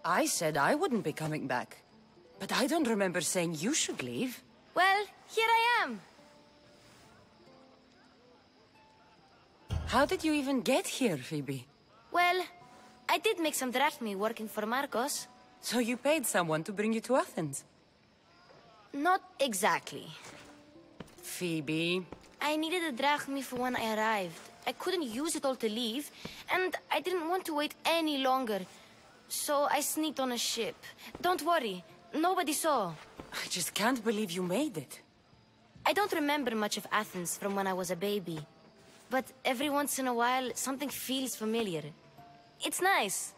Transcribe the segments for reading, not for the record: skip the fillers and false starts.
I said I wouldn't be coming back. But I don't remember saying you should leave. Well, here I am. How did you even get here, Phoebe? Well, I did make some drachmi working for Marcos. So you paid someone to bring you to Athens? Not exactly. Phoebe... I needed a drachmi for when I arrived. I couldn't use it all to leave, and I didn't want to wait any longer. So I sneaked on a ship. Don't worry, nobody saw. I just can't believe you made it. I don't remember much of Athens from when I was a baby. But every once in a while, something feels familiar. It's nice.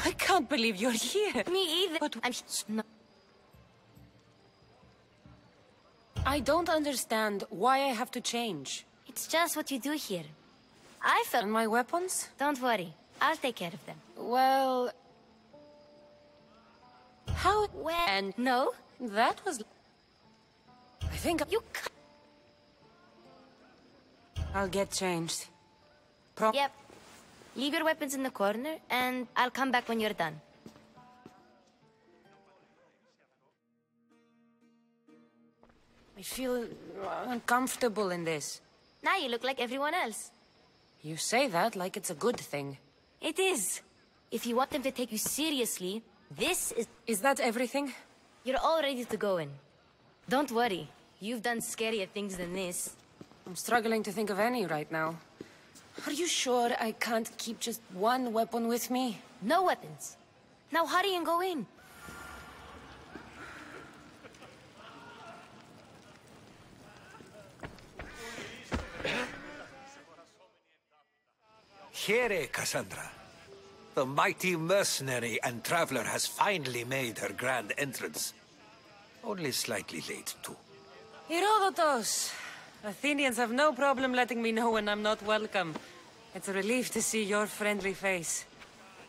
I can't believe you're here. Me either. But no. I don't understand why I have to change. It's just what you do here. I felt... And my weapons? Don't worry. I'll take care of them. Well... How... Well... And no? That was... I think... You... I'll get changed. Yep. Leave your weapons in the corner, and I'll come back when you're done. I feel uncomfortable in this. Now you look like everyone else. You say that like it's a good thing. It is. If you want them to take you seriously, this is... Is that everything? You're all ready to go in. Don't worry. You've done scarier things than this. I'm struggling to think of any right now. Are you sure I can't keep just one weapon with me? No weapons. Now hurry and go in. Here, Cassandra. The mighty mercenary and traveler has finally made her grand entrance. Only slightly late, too. Herodotus! Athenians have no problem letting me know when I'm not welcome. It's a relief to see your friendly face.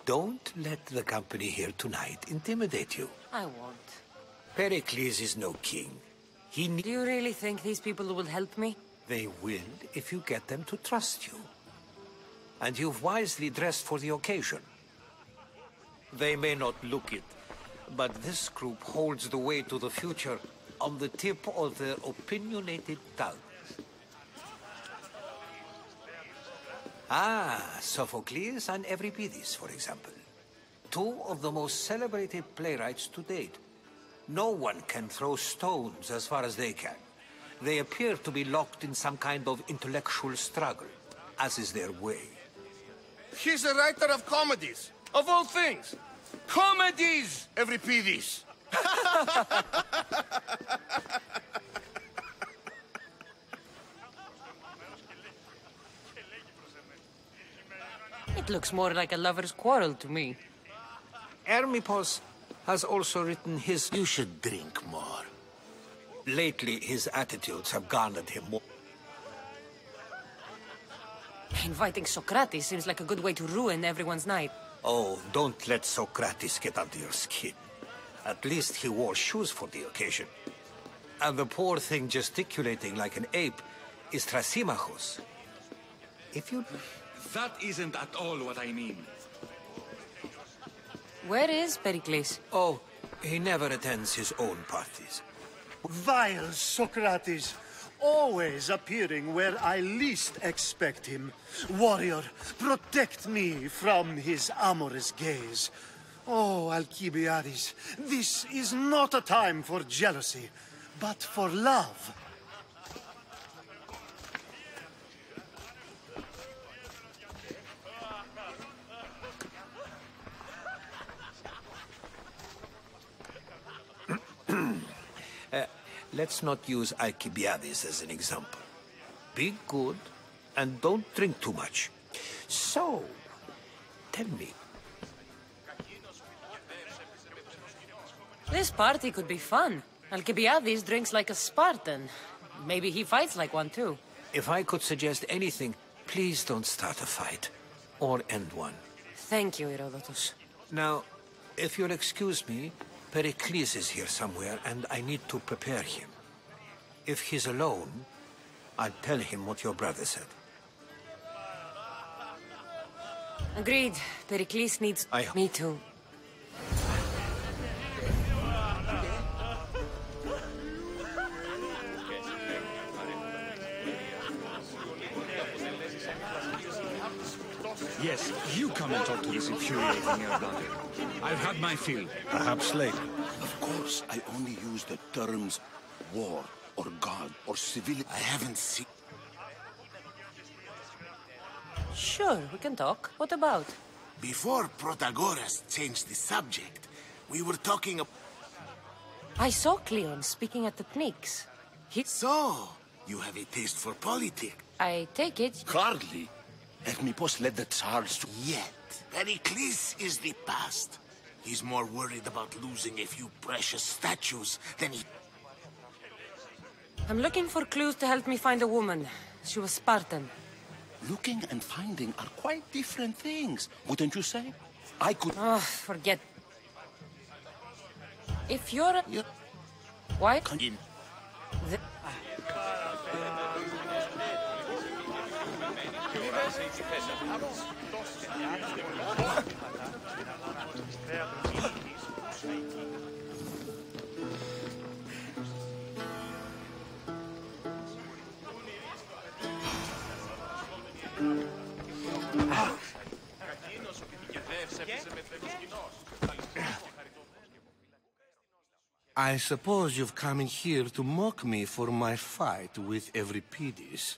Don't let the company here tonight intimidate you. I won't. Pericles is no king. Do you really think these people will help me? They will if you get them to trust you. And you've wisely dressed for the occasion. They may not look it, but this group holds the way to the future on the tip of their opinionated tongues. Ah, Sophocles and Euripides, for example. Two of the most celebrated playwrights to date. No one can throw stones as far as they can. They appear to be locked in some kind of intellectual struggle, as is their way. He's a writer of comedies, of all things. Comedies, Euripides. It looks more like a lover's quarrel to me. Hermippos has also written his... You should drink more. Lately, his attitudes have garnered him more. Inviting Socrates seems like a good way to ruin everyone's night. Oh, don't let Socrates get under your skin. At least he wore shoes for the occasion. And the poor thing gesticulating like an ape is Thrasymachos. If you... That isn't at all what I mean. Where is Pericles? Oh, he never attends his own parties. Vile Socrates, always appearing where I least expect him. Warrior, protect me from his amorous gaze. Oh, Alcibiades, this is not a time for jealousy, but for love. Let's not use Alcibiades as an example. Be good, and don't drink too much. So, tell me. This party could be fun. Alcibiades drinks like a Spartan. Maybe he fights like one too. If I could suggest anything, please don't start a fight. Or end one. Thank you, Herodotus. Now, if you'll excuse me, Pericles is here somewhere, and I need to prepare him. If he's alone, I'll tell him what your brother said. Agreed. Pericles needs me too. Yes, you come and talk to this infuriating Iordante. I've had my fill. Perhaps later. Of course, I only use the terms war or god or civilian. I haven't seen... Sure, we can talk. What about? Before Protagoras changed the subject, we were talking I saw Cleon speaking at the Pnyx. So, you have a taste for politics. I take it. Hardly. Hermipos led the Tsars to... Yet, Pericles is the past. He's more worried about losing a few precious statues than he... I'm looking for clues to help me find a woman. She was Spartan. Looking and finding are quite different things, wouldn't you say? I could... Oh, forget. If you're a... Why? The... I suppose you've come in here to mock me for my fight with Euripides.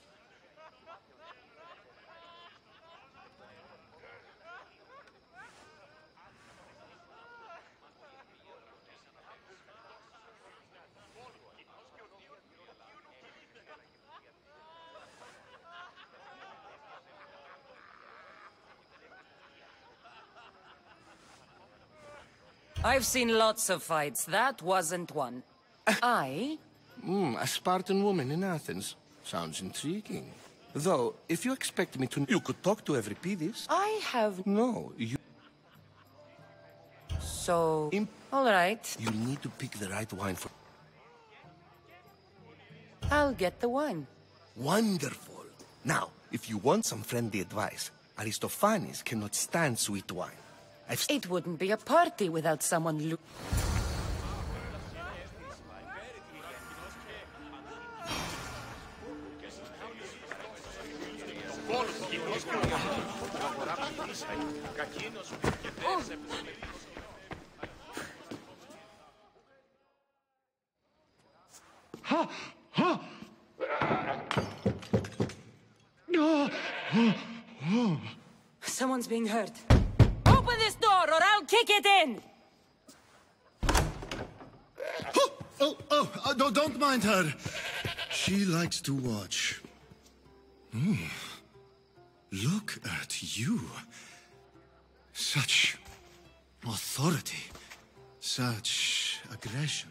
I've seen lots of fights. That wasn't one. I... A Spartan woman in Athens. Sounds intriguing. Though, if you expect me to... You could talk to Euripides. I have... No, you... So... All right. You need to pick the right wine for... I'll get the wine. Wonderful. Now, if you want some friendly advice, Aristophanes cannot stand sweet wine. It wouldn't be a party without someone Someone's being hurt. Open this door or I'll kick it in! Don't mind her. She likes to watch. Look at you. Such authority. Such aggression.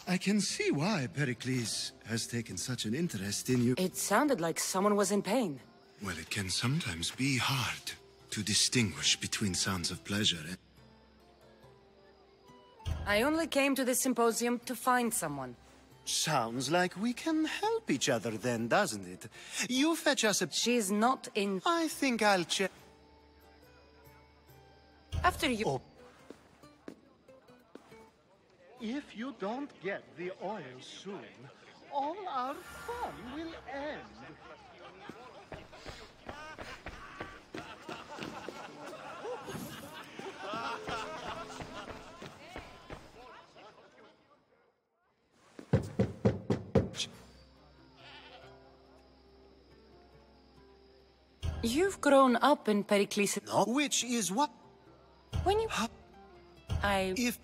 I can see why Pericles has taken such an interest in you. It sounded like someone was in pain. Well, it can sometimes be hard to distinguish between sounds of pleasure and... I only came to this symposium to find someone. Sounds like we can help each other then, doesn't it? You fetch us a... She's not in... I think I'll check... After you... Oh. If you don't get the oil soon, all our fun will end. You've grown up in Pericles. No, which is what? When you... If...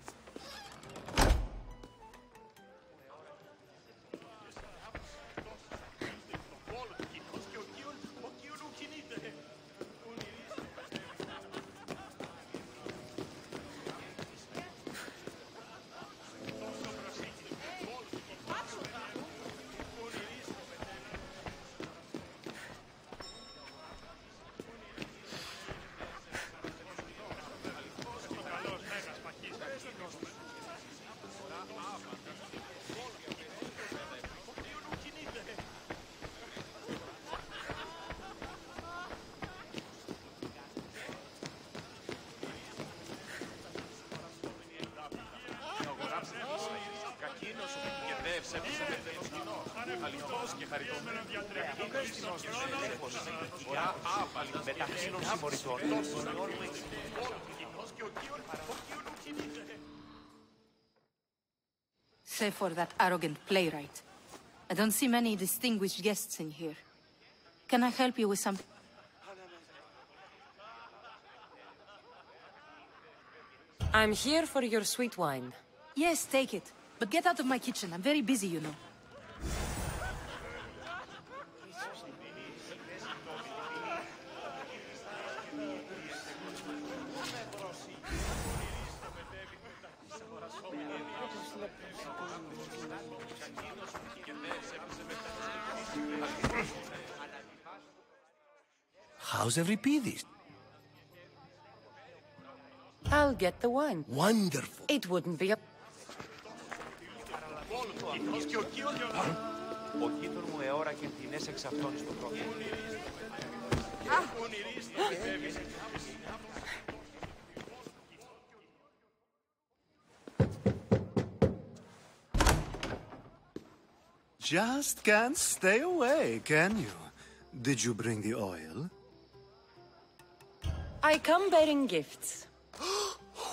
Save for that arrogant playwright. I don't see many distinguished guests in here. Can I help you with something? I'm here for your sweet wine. Yes, take it. But get out of my kitchen. I'm very busy, you know. How's Euripides? I'll get the wine. Wonderful. It wouldn't be a... Just can't stay away, can you? Did you bring the oil? I come bearing gifts.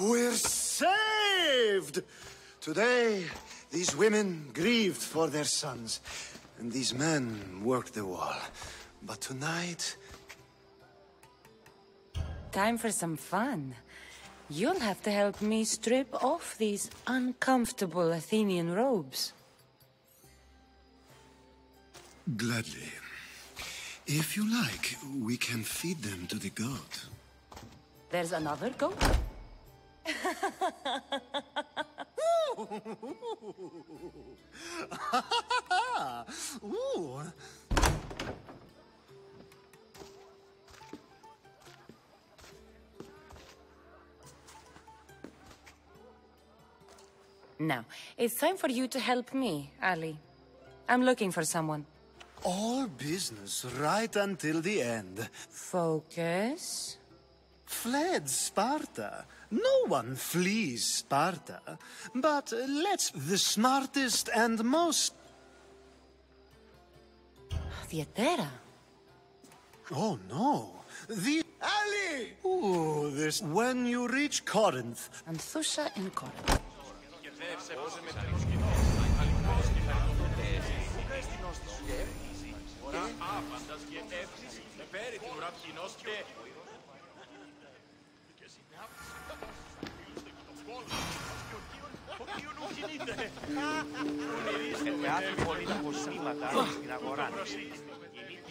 We're saved! Today, these women grieved for their sons, and these men worked the wall. But tonight... Time for some fun. You'll have to help me strip off these uncomfortable Athenian robes. Gladly. If you like, we can feed them to the goat. There's another goat? Ooh. Now, it's time for you to help me, Ali. I'm looking for someone. All business right until the end. Focus. Fled Sparta. No one flees Sparta. But let's... The smartest and most... Theatera. Oh, no. The... Ali! Ooh, this... When you reach Corinth... Anthusha in Corinth.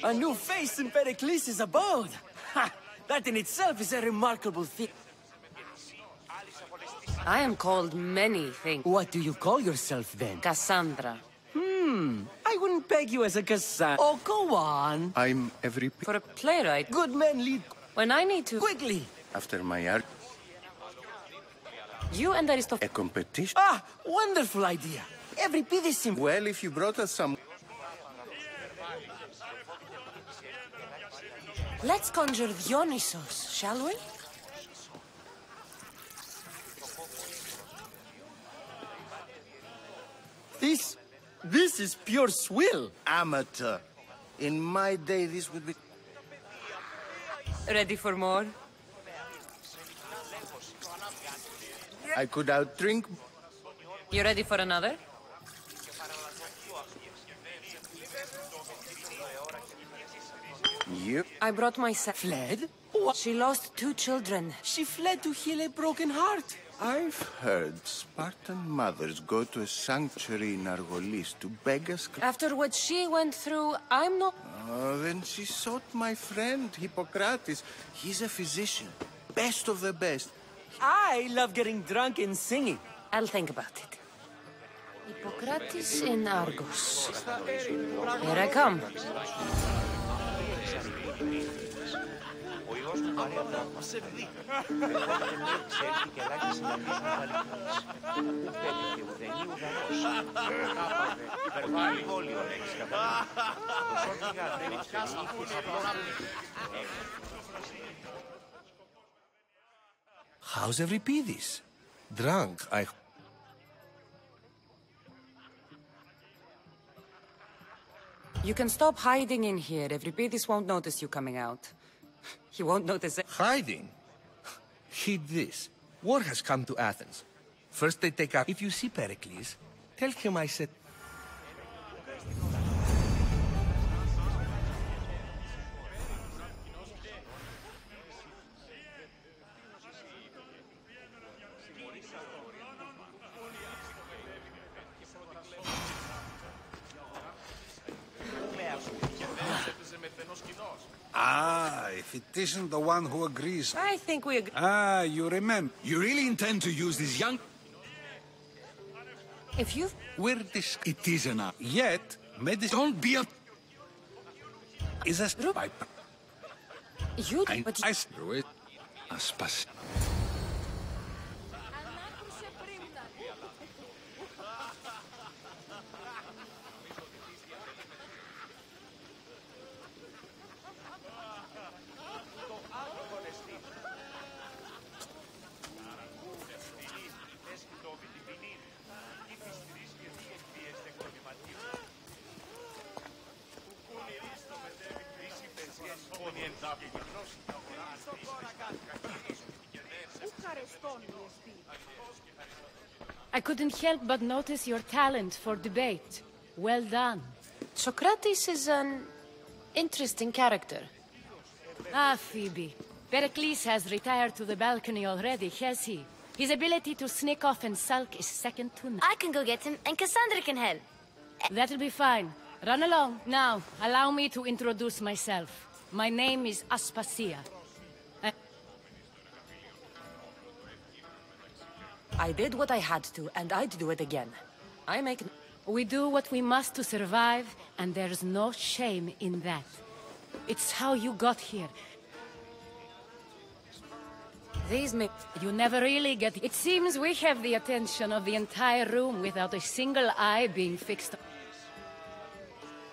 A new face in Pericles' abode! Ha! That in itself is a remarkable thing. I am called many things. What do you call yourself, then? Cassandra. I wouldn't peg you as a Cassandra. Oh, go on. I'm every... For a playwright, Good men lead when I need to... quickly. After my art, You and Aristoph... a competition. Ah, wonderful idea. Every bit is simple. Well, if you brought us some... Let's conjure Dionysos, shall we? This is pure swill. Amateur. In my day, this would be... Ready for more? I could outdrink... You ready for another? Yep. I brought myself. Fled? She lost 2 children. She fled to heal a broken heart. I've heard Spartan mothers go to a sanctuary in Argolis to beg us... After what she went through, I'm not... Then she sought my friend, Hippocrates. He's a physician. Best of the best. I love getting drunk and singing. I'll think about it. Hippocrates in Argos. Here I come. How's Euripides? Drunk, I... You can stop hiding in here. Evripidis won't notice you coming out. He won't notice it. Hiding? Heed this. War has come to Athens. First they take out... If you see Pericles, tell him I said... Ah, if it isn't the one who agrees... I think we agree. Ah, you remember. You really intend to use this young... If you... We're this... It is enough. Yet, medicine... Don't be a... is a... By... You... I... But I... Through it. Aspas... I couldn't help but notice your talent for debate. Well done. Socrates is an interesting character. Ah, Phoebe. Pericles has retired to the balcony already, has he? His ability to sneak off and sulk is second to none. I can go get him, and Cassandra can help. That'll be fine. Run along. Now, allow me to introduce myself. My name is Aspasia. I did what I had to, and I'd do it again. I make... We do what we must to survive, and there's no shame in that. It's how you got here. These make... You never really get... It seems we have the attention of the entire room without a single eye being fixed.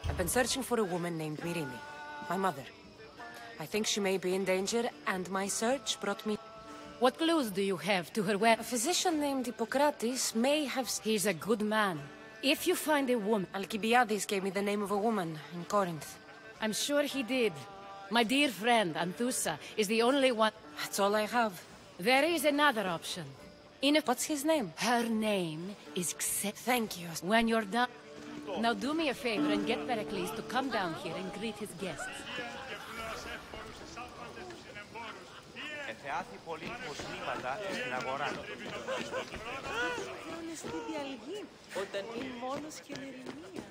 I've been searching for a woman named Myrimi, my mother. I think she may be in danger, and my search brought me... What clues do you have to her where... A physician named Hippocrates may have... He's a good man. If you find a woman... Alcibiades gave me the name of a woman in Corinth. I'm sure he did. My dear friend, Anthusa, is the only one... That's all I have. There is another option. What's his name? Her name is Thank you. When you're done... Now do me a favor and get Pericles to come down here and greet his guests. Θεάθη πολύτιμος χρήματα στην αγορά. Είναι στη διαλγή, όταν είναι μόνος και ειρηνία.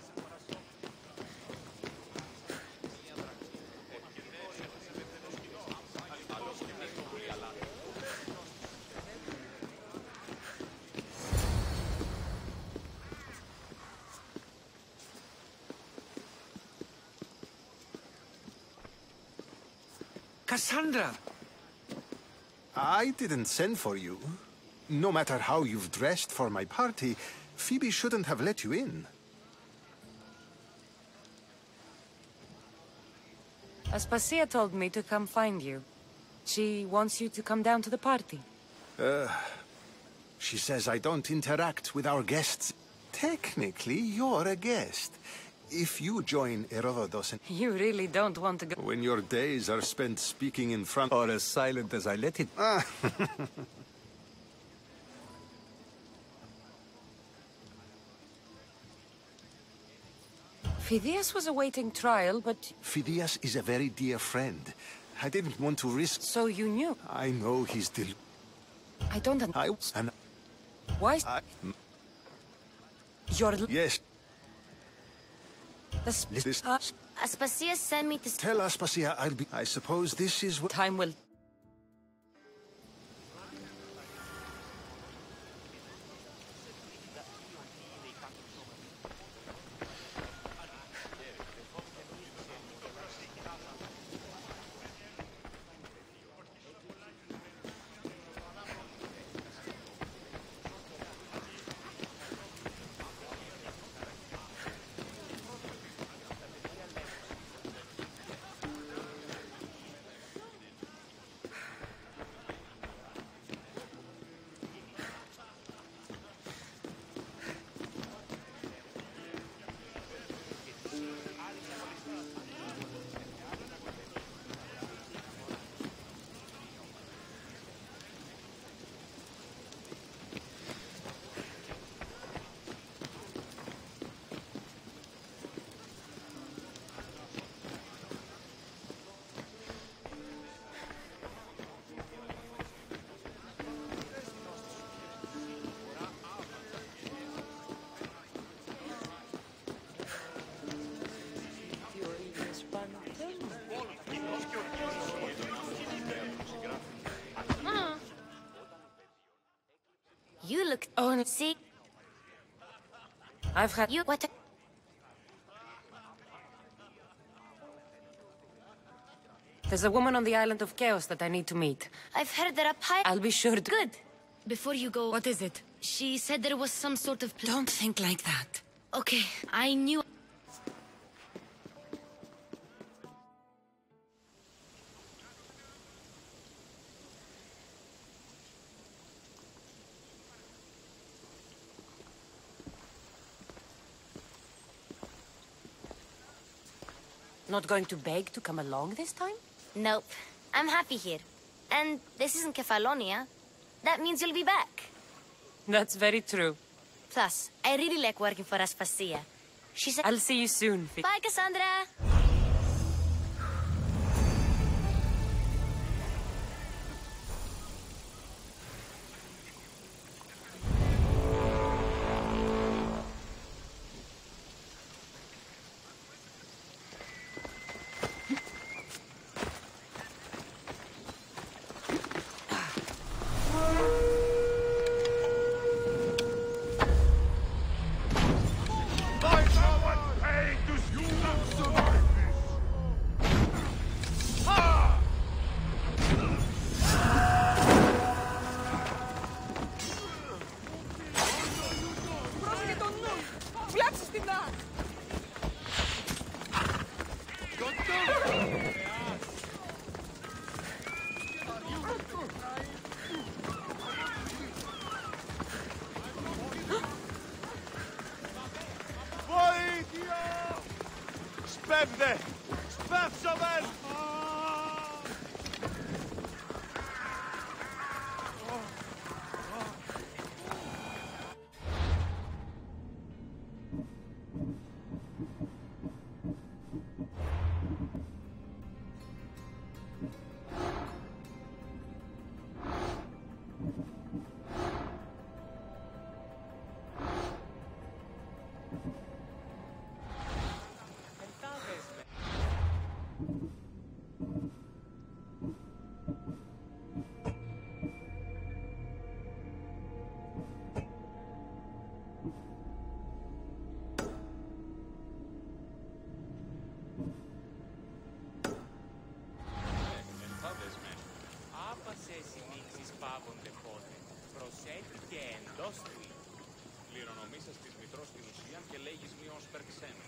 Cassandra! I didn't send for you. No matter how you've dressed for my party, Phoebe shouldn't have let you in. Aspasia told me to come find you. She wants you to come down to the party. She says I don't interact with our guests. Technically, you're a guest. If you join Herodotus and... You really don't want to go... When your days are spent speaking in front... Or as silent as I let it... Phidias was awaiting trial, but... Phidias is a very dear friend. I didn't want to risk... So you knew? I know he's still... I don't... And... Why... You're... Yes. Aspasia sent me to... Tell Aspasia I'll be... I suppose this is what... Time will... You look... Oh, See? I've had... You... What? There's a woman on the island of Chaos that I need to meet. I've heard that a pirate... I'll be sure to... Good. Before you go... What is it? She said there was some sort of... Don't think like that. Okay, I knew... Not going to beg to come along this time? Nope. I'm happy here. And this isn't Kefalonia. That means you'll be back. That's very true. Plus, I really like working for Aspasia. She said... I'll see you soon. Bye, Cassandra! Σπέβδε! Σπεύσομεν! Κληρονομήσας της μητρός στην ουσία και λέγεις μειός περξένα.